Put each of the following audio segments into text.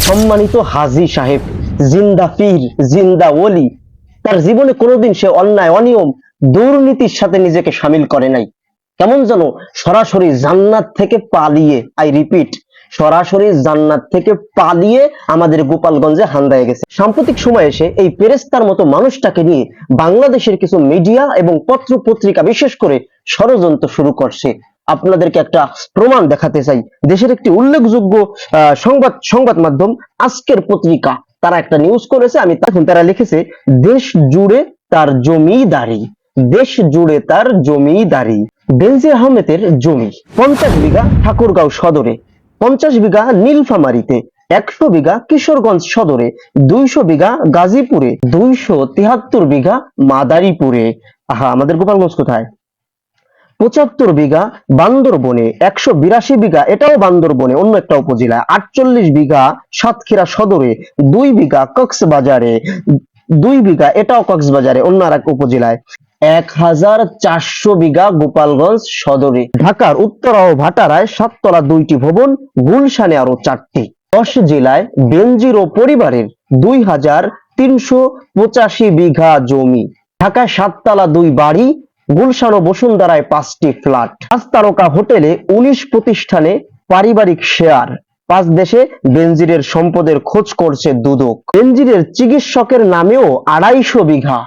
সম্মানিত হাজী সাহেব, জিন্দা পীর, জিন্দা ওলি, তার জীবনে কোনোদিন সে অন্যায়, অনিয়ম, দুর্নীতির সাথে নিজেকে সামিল করে নাই। কেমন যেন সরাসরি জান্নাত থেকে পালিয়ে, আই রিপিট, সরাসরি জান্নাত থেকে পালিয়ে আমাদের গোপালগঞ্জে হান্দায় গেছে। সাম্প্রতিক সময়ে এসে এই পেরেস্তার মতো মানুষটাকে নিয়ে বাংলাদেশের কিছু মিডিয়া এবং পত্র পত্রিকা বিশেষ করে ষড়যন্ত্র শুরু করছে। আপনাদেরকে একটা প্রমাণ দেখাতে চাই। দেশের একটি উল্লেখযোগ্য সংবাদ মাধ্যম আজকের পত্রিকা, তারা একটা নিউজ করেছে। তারা লিখেছে, দেশ জুড়ে তার জমিদারি, দেশ জুড়ে তার জমিদারি। বেনজির আহমেদের জমি 50 বিঘা ঠাকুরগাঁও সদরে, 50 বিঘা নীলফামারীতে, 100 বিঘা কিশোরগঞ্জ সদরে, 200 বিঘা গাজীপুরে, 273 বিঘা মাদারীপুরে। আহা, আমাদের গোপালগঞ্জ কোথায়? 75 বিঘা বান্দরবনে, 182 বিঘা এটাও বান্দরবনে অন্য একটা উপজেলায়, 48 বিঘা সাতক্ষীরা সদরে, 2 বিঘা কক্সবাজারে, 2 বিঘা এটাও কক্সবাজারে অন্য আর এক উপজেলায়, 1400 বিঘা গোপালগঞ্জ সদরে। ঢাকার উত্তরা ও ভাটারায় 7 তলা 2টি ভবন, গুলশানে আরো 4টি। 10 জেলায় বেনজির ও পরিবারের 2385 বিঘা জমি। ঢাকায় 7 তলা 2 বাড়ি, গুলশান ও বসুন্ধরায় 5টি ফ্ল্যাট। 5 তারকা হোটেলে 19 প্রতিষ্ঠানে পারিবারিক শেয়ার। 5 দেশে বেনজিরের সম্পদের খোঁজ করছে দুদক। বেনজিরের চিকিৎসকের নামেও 250 বিঘা।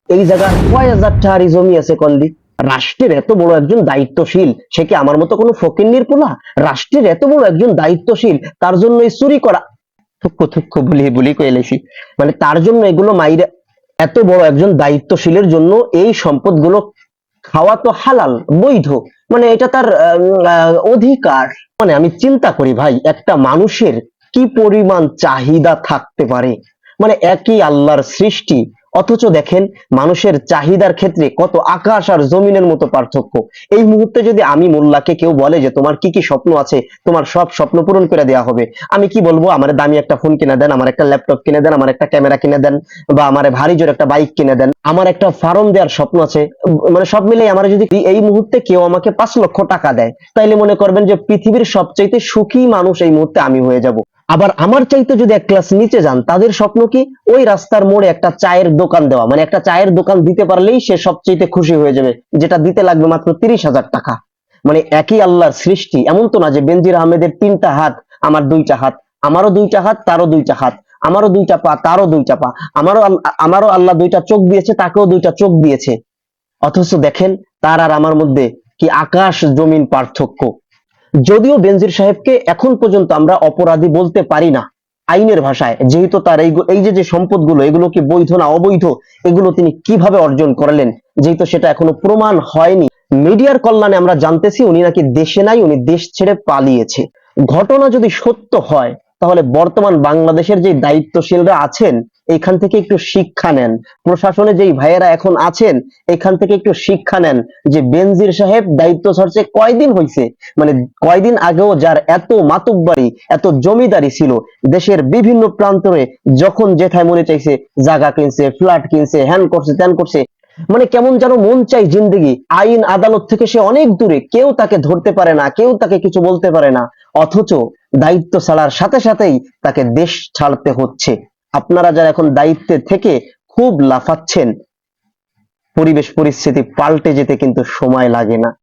এই জায়গায় কয় হাজার টাকার জমি আছে কল্লি? রাষ্ট্রের এত বড় একজন দায়িত্বশীল, সে কি আমার মতো কোনো ফকিন্নির পোলা? রাষ্ট্রের এত বড় একজন দায়িত্বশীল, তার জন্য এই চুরি করা, থুক্কু থুক্কু বলি কইলেছি, মানে তার জন্য এগুলো মাইরা, এত বড় একজন দায়িত্বশীলের জন্য এই সম্পদগুলো খাওয়া তো হালাল, বৈধ, মানে এটা তার অধিকার। মানে আমি চিন্তা করি ভাই, একটা মানুষের কি পরিমাণ চাহিদা থাকতে পারে। মানে একই আল্লাহর সৃষ্টি, অথচ দেখেন মানুষের চাহিদার ক্ষেত্রে কত আকাশ আর জমিনের মতো পার্থক্য। এই মুহূর্তে যদি আমি মোল্লাকে কেউ বলে যে তোমার কি কি স্বপ্ন আছে, তোমার সব স্বপ্ন পূরণ করে দেওয়া হবে, আমি কি বলবো? আমার দামি একটা ফোন কিনে দেন, আমার একটা ল্যাপটপ কিনে দেন, আমার একটা ক্যামেরা কিনে দেন, বা আমার ভারী জোর একটা বাইক কিনে দেন, আমার একটা ফার্ম দেওয়ার স্বপ্ন আছে। মানে সব মিলে আমার যদি এই মুহূর্তে কেউ আমাকে 5 লক্ষ টাকা দেয়, তাইলে মনে করবেন যে পৃথিবীর সবচাইতে সুখী মানুষ এই মুহূর্তে আমি হয়ে যাব। আবার আমার চাইতে যদি এক ক্লাস নিচে যান, তাদের স্বপ্ন কি? ওই রাস্তার মোড়ে একটা চায়ের দোকান দেওয়া, মানে একটা চায়ের দোকান দিতে পারলেই সে সবচাইতে খুশি হয়ে যাবে, যেটা দিতে লাগবে মাত্র 30,000 টাকা। মানে একই আল্লাহর সৃষ্টি। এমন তো না যে বেনজির আহমেদের 3টা হাত, আমার 2টা হাত, আমারও 2টা হাত, তারও 2টা হাত, আমারও 2টা পা, তারও 2টা পা, আমারও আল্লাহ 2টা চোখ দিয়েছে, তাকেও 2টা চোখ দিয়েছে। অথচ দেখেন তার আর আমার মধ্যে কি আকাশ জমিন পার্থক্য। যদিও বেনজির সাহেবকে এখন পর্যন্ত আমরা অপরাধী বলতে পারি না আইনের ভাষায়, যেহেতু তার এই যে সম্পদগুলো, এগুলো কি বৈধ না অবৈধ, এগুলো তিনি কিভাবে অর্জন করলেন, যেহেতু সেটা এখনো প্রমাণ হয়নি। মিডিয়ার কল্যাণে আমরা জানতেছি উনি নাকি দেশে নাই, উনি দেশ ছেড়ে পালিয়েছে। ঘটনা যদি সত্য হয়, তাহলে বর্তমান বাংলাদেশের যে দায়িত্বশীলরা আছেন, এখান থেকে একটু শিক্ষা নেন। প্রশাসনে যেই ভাইয়েরা এখন আছেন, এখান থেকে একটু শিক্ষা নেন যে বেনজির সাহেব দায়িত্ব ছাড়ছে কয়দিন হয়েছে। মানে কয়দিন আগেও যার এত মাতুব্বাড়ি, এত জমিদারি ছিল, দেশের বিভিন্ন প্রান্তরে যখন যেথায় মনে চাইছে জায়গা কিনছে, ফ্ল্যাট কিনছে, হ্যান করছে, ত্যান করছে। মানে কেমন যেন মন চাই জিন্দেগি। আইন আদালত থেকে সে অনেক দূরে, কেউ তাকে ধরতে পারে না, কেউ তাকে কিছু বলতে পারে না। অথচ দায়িত্ব ছাড়ার সাথে সাথেই তাকে দেশ ছাড়তে হচ্ছে। আপনারা যারা এখন দায়িত্বে থেকে খুব লাফাচ্ছেন, পরিবেশ পরিস্থিতি পাল্টে যেতে কিন্তু সময় লাগে না।